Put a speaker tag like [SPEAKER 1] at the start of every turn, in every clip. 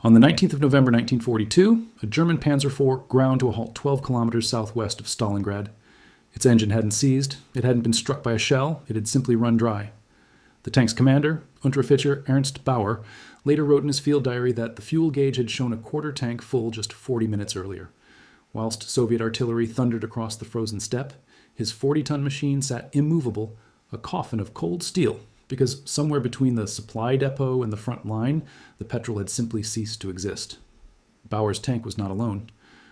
[SPEAKER 1] On the 19th of November 1942, a German Panzer IV ground to a halt 12 kilometers southwest of Stalingrad. Its engine hadn't seized, it hadn't been struck by a shell, it had simply run dry. The tank's commander, Unteroffizier Ernst Bauer, later wrote in his field diary that the fuel gauge had shown a quarter tank full just 40 minutes earlier. Whilst Soviet artillery thundered across the frozen steppe, his 40-ton machine sat immovable, a coffin of cold steel, because somewhere between the supply depot and the front line, the petrol had simply ceased to exist. Bauer's tank was not alone.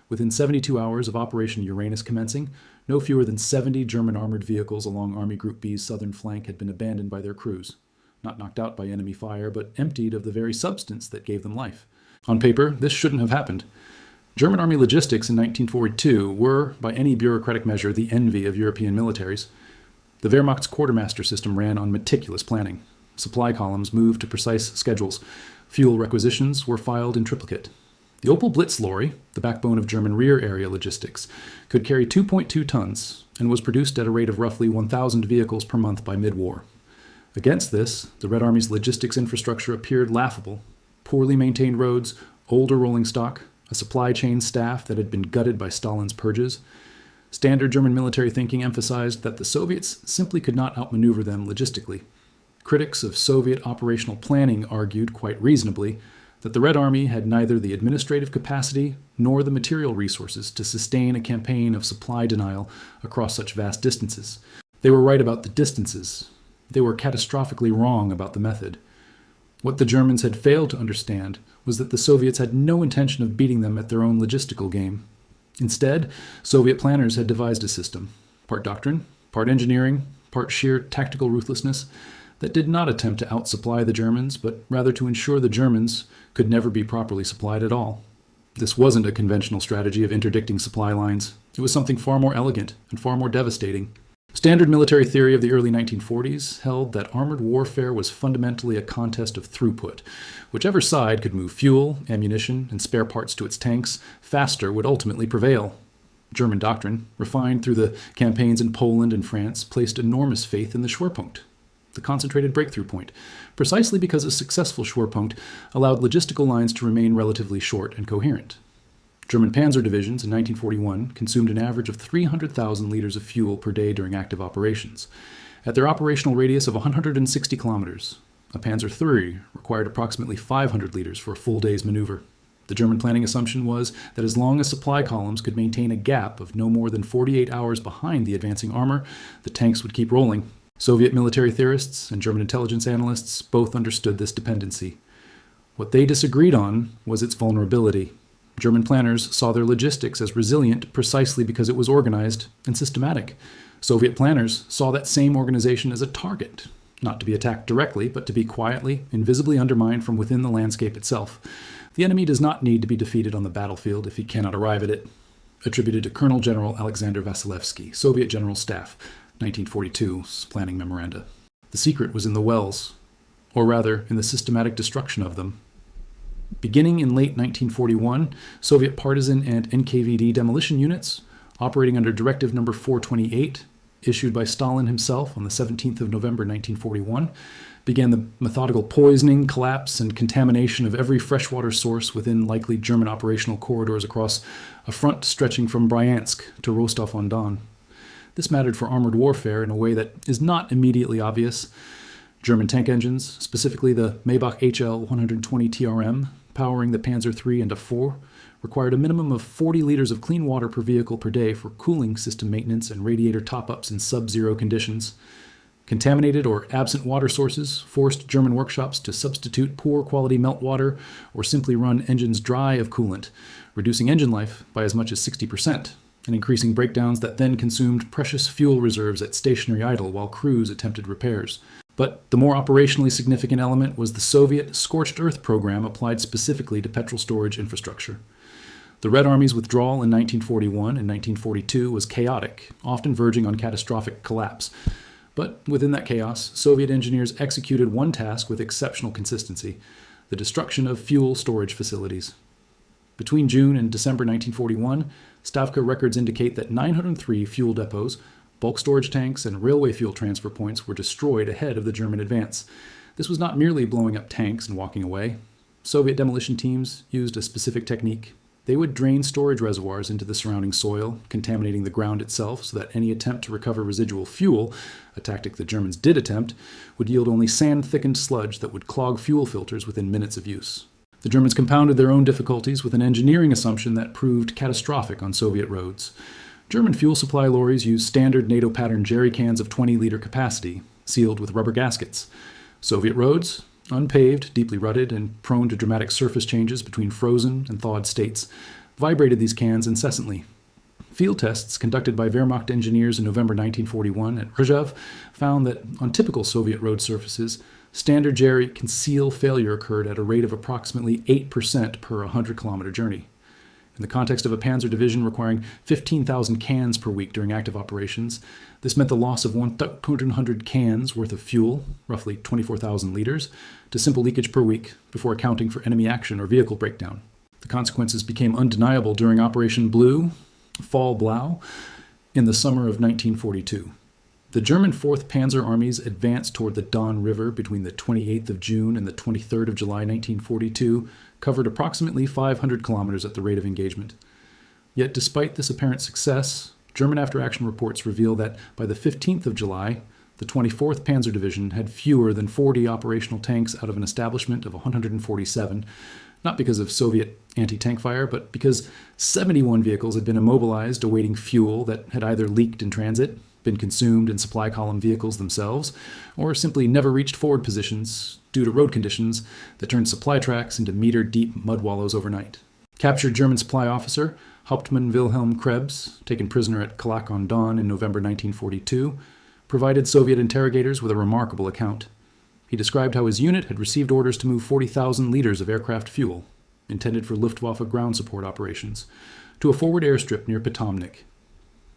[SPEAKER 1] Within 72 hours of Operation Uranus commencing, no fewer than 70 German armored vehicles along Army Group B's southern flank had been abandoned by their crews, not knocked out by enemy fire, but emptied of the very substance that gave them life. On paper, this shouldn't have happened. German Army logistics in 1942 were, by any bureaucratic measure, the envy of European militaries. The Wehrmacht's quartermaster system ran on meticulous planning. Supply columns moved to precise schedules. Fuel requisitions were filed in triplicate. The Opel Blitz lorry, the backbone of German rear area logistics, could carry 2.2 tons and was produced at a rate of roughly 1,000 vehicles per month by mid-war. Against this, the Red Army's logistics infrastructure appeared laughable. Poorly maintained roads, older rolling stock, a supply chain staff that had been gutted by Stalin's purges. Standard German military thinking emphasized that the Soviets simply could not outmaneuver them logistically. Critics of Soviet operational planning argued, quite reasonably, that the Red Army had neither the administrative capacity nor the material resources to sustain a campaign of supply denial across such vast distances. They were right about the distances. They were catastrophically wrong about the method. What the Germans had failed to understand was that the Soviets had no intention of beating them at their own logistical game. Instead, Soviet planners had devised a system, part doctrine, part engineering, part sheer tactical ruthlessness, that did not attempt to outsupply the Germans, but rather to ensure the Germans could never be properly supplied at all. This wasn't a conventional strategy of interdicting supply lines. It was something far more elegant and far more devastating. Standard military theory of the early 1940s held that armored warfare was fundamentally a contest of throughput. Whichever side could move fuel, ammunition, and spare parts to its tanks faster would ultimately prevail. German doctrine, refined through the campaigns in Poland and France, placed enormous faith in the Schwerpunkt, the concentrated breakthrough point, precisely because a successful Schwerpunkt allowed logistical lines to remain relatively short and coherent. German panzer divisions in 1941 consumed an average of 300,000 liters of fuel per day during active operations. At their operational radius of 160 kilometers, a Panzer III required approximately 500 liters for a full day's maneuver. The German planning assumption was that as long as supply columns could maintain a gap of no more than 48 hours behind the advancing armor, the tanks would keep rolling. Soviet military theorists and German intelligence analysts both understood this dependency. What they disagreed on was its vulnerability. German planners saw their logistics as resilient precisely because it was organized and systematic. Soviet planners saw that same organization as a target, not to be attacked directly, but to be quietly, invisibly undermined from within the landscape itself. The enemy does not need to be defeated on the battlefield if he cannot arrive at it. Attributed to Colonel General Alexander Vasilevsky, Soviet General Staff, 1942, planning memoranda. The secret was in the wells, or rather, in the systematic destruction of them. Beginning in late 1941, Soviet Partisan and NKVD demolition units, operating under Directive No. 428, issued by Stalin himself on the 17th of November 1941, began the methodical poisoning, collapse, and contamination of every freshwater source within likely German operational corridors across a front stretching from Bryansk to Rostov-on-Don. This mattered for armored warfare in a way that is not immediately obvious. German tank engines, specifically the Maybach HL 120 TRM, powering the Panzer III and IV, required a minimum of 40 liters of clean water per vehicle per day for cooling system maintenance and radiator top-ups in sub-zero conditions. Contaminated or absent water sources forced German workshops to substitute poor quality meltwater or simply run engines dry of coolant, reducing engine life by as much as 60%, and increasing breakdowns that then consumed precious fuel reserves at stationary idle while crews attempted repairs. But the more operationally significant element was the Soviet Scorched Earth program applied specifically to petrol storage infrastructure. The Red Army's withdrawal in 1941 and 1942 was chaotic, often verging on catastrophic collapse. But within that chaos, Soviet engineers executed one task with exceptional consistency: the destruction of fuel storage facilities. Between June and December 1941, Stavka records indicate that 903 fuel depots, bulk storage tanks, and railway fuel transfer points were destroyed ahead of the German advance. This was not merely blowing up tanks and walking away. Soviet demolition teams used a specific technique. They would drain storage reservoirs into the surrounding soil, contaminating the ground itself so that any attempt to recover residual fuel, a tactic the Germans did attempt, would yield only sand-thickened sludge that would clog fuel filters within minutes of use. The Germans compounded their own difficulties with an engineering assumption that proved catastrophic on Soviet roads. German fuel supply lorries used standard NATO-pattern jerry cans of 20-liter capacity, sealed with rubber gaskets. Soviet roads, unpaved, deeply rutted, and prone to dramatic surface changes between frozen and thawed states, vibrated these cans incessantly. Field tests conducted by Wehrmacht engineers in November 1941 at Rzhev found that on typical Soviet road surfaces, standard jerry conceal failure occurred at a rate of approximately 8% per 100-kilometer journey. In the context of a Panzer division requiring 15,000 cans per week during active operations, this meant the loss of 100 cans worth of fuel, roughly 24,000 liters, to simple leakage per week before accounting for enemy action or vehicle breakdown. The consequences became undeniable during Operation Fall Blau, in the summer of 1942. The German 4th Panzer Armies advanced toward the Don River between the 28th of June and the 23rd of July 1942, covered approximately 500 kilometers at the rate of engagement. Yet despite this apparent success, German after-action reports reveal that by the 15th of July, the 24th Panzer Division had fewer than 40 operational tanks out of an establishment of 147, not because of Soviet anti-tank fire, but because 71 vehicles had been immobilized awaiting fuel that had either leaked in transit, been consumed in supply column vehicles themselves, or simply never reached forward positions due to road conditions that turned supply tracks into meter-deep mud wallows overnight. Captured German supply officer Hauptmann Wilhelm Krebs, taken prisoner at Kalak on Don in November 1942, provided Soviet interrogators with a remarkable account. He described how his unit had received orders to move 40,000 liters of aircraft fuel, intended for Luftwaffe ground support operations, to a forward airstrip near Potomnik.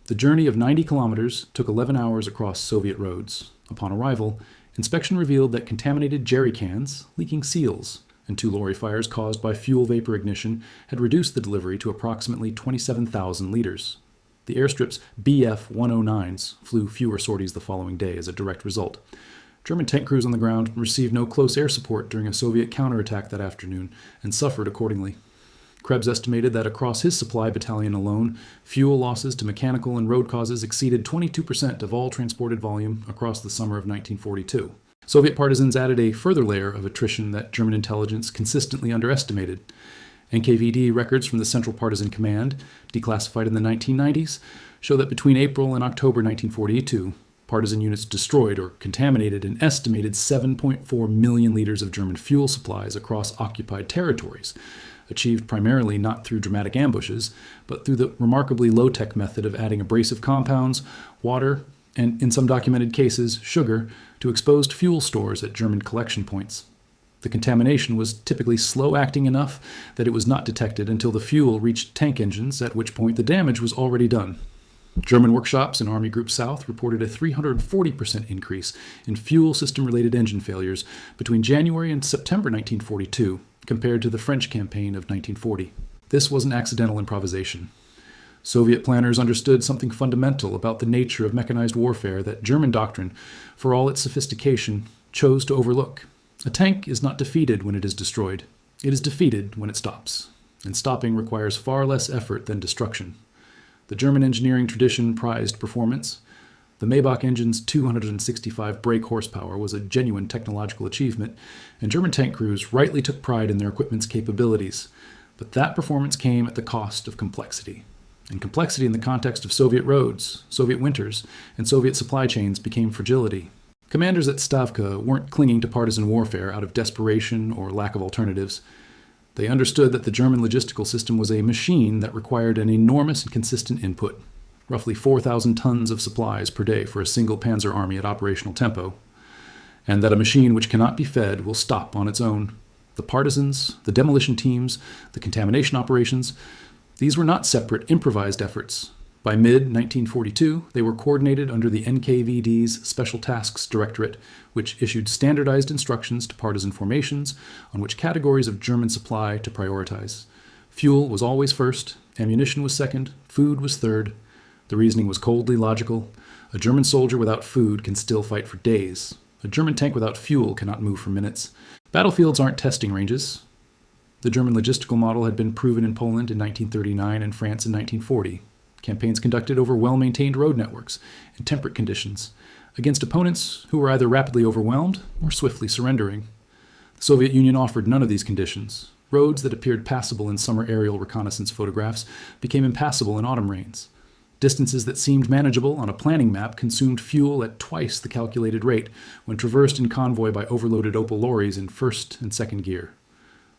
[SPEAKER 1] The journey of 90 kilometers took 11 hours across Soviet roads. Upon arrival, inspection revealed that contaminated jerry cans, leaking seals, and 2 lorry fires caused by fuel vapor ignition had reduced the delivery to approximately 27,000 liters. The airstrip's Bf-109s flew fewer sorties the following day as a direct result. German tank crews on the ground received no close air support during a Soviet counterattack that afternoon and suffered accordingly. Krebs estimated that across his supply battalion alone, fuel losses to mechanical and road causes exceeded 22% of all transported volume across the summer of 1942. Soviet partisans added a further layer of attrition that German intelligence consistently underestimated. NKVD records from the Central Partisan Command, declassified in the 1990s, show that between April and October 1942, partisan units destroyed or contaminated an estimated 7.4 million liters of German fuel supplies across occupied territories, achieved primarily not through dramatic ambushes, but through the remarkably low-tech method of adding abrasive compounds, water, and, in some documented cases, sugar, to exposed fuel stores at German collection points. The contamination was typically slow-acting enough that it was not detected until the fuel reached tank engines, at which point the damage was already done. German workshops in Army Group South reported a 340% increase in fuel system-related engine failures between January and September 1942, compared to the French campaign of 1940. This wasn't accidental improvisation. Soviet planners understood something fundamental about the nature of mechanized warfare that German doctrine, for all its sophistication, chose to overlook. A tank is not defeated when it is destroyed. It is defeated when it stops, and stopping requires far less effort than destruction. The German engineering tradition prized performance. The Maybach engine's 265 brake horsepower was a genuine technological achievement, and German tank crews rightly took pride in their equipment's capabilities. But that performance came at the cost of complexity. And complexity in the context of Soviet roads, Soviet winters, and Soviet supply chains became fragility. Commanders at Stavka weren't clinging to partisan warfare out of desperation or lack of alternatives. They understood that the German logistical system was a machine that required an enormous and consistent input, roughly 4,000 tons of supplies per day for a single panzer army at operational tempo, and that a machine which cannot be fed will stop on its own. The partisans, the demolition teams, the contamination operations, these were not separate, improvised efforts. By mid-1942, they were coordinated under the NKVD's Special Tasks Directorate, which issued standardized instructions to partisan formations on which categories of German supply to prioritize. Fuel was always first, ammunition was second, food was third. The reasoning was coldly logical. A German soldier without food can still fight for days. A German tank without fuel cannot move for minutes. Battlefields aren't testing ranges. The German logistical model had been proven in Poland in 1939 and France in 1940. Campaigns conducted over well-maintained road networks and temperate conditions against opponents who were either rapidly overwhelmed or swiftly surrendering. The Soviet Union offered none of these conditions. Roads that appeared passable in summer aerial reconnaissance photographs became impassable in autumn rains. Distances that seemed manageable on a planning map consumed fuel at twice the calculated rate when traversed in convoy by overloaded Opel lorries in first and second gear.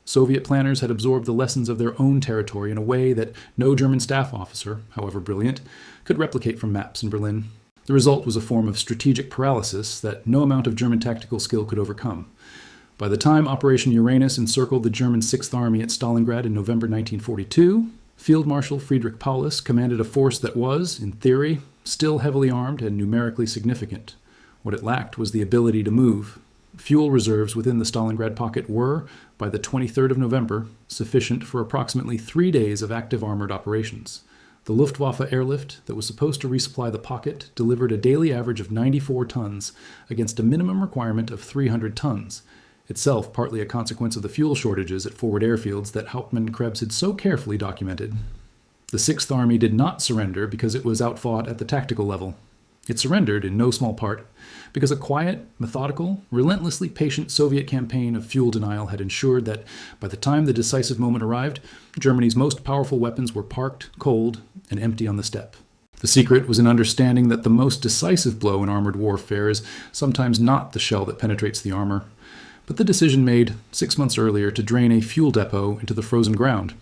[SPEAKER 1] Soviet planners had absorbed the lessons of their own territory in a way that no German staff officer, however brilliant, could replicate from maps in Berlin. The result was a form of strategic paralysis that no amount of German tactical skill could overcome. By the time Operation Uranus encircled the German Sixth Army at Stalingrad in November 1942, Field Marshal Friedrich Paulus commanded a force that was, in theory, still heavily armed and numerically significant. What it lacked was the ability to move. Fuel reserves within the Stalingrad pocket were, by the 23rd of November, sufficient for approximately 3 days of active armored operations. The Luftwaffe airlift that was supposed to resupply the pocket delivered a daily average of 94 tons against a minimum requirement of 300 tons, itself partly a consequence of the fuel shortages at forward airfields that Hauptmann Krebs had so carefully documented. The Sixth Army did not surrender because it was outfought at the tactical level. It surrendered, in no small part, because a quiet, methodical, relentlessly patient Soviet campaign of fuel denial had ensured that, by the time the decisive moment arrived, Germany's most powerful weapons were parked, cold, and empty on the steppe. The secret was in understanding that the most decisive blow in armored warfare is sometimes not the shell that penetrates the armor, but the decision made 6 months earlier to drain a fuel depot into the frozen ground.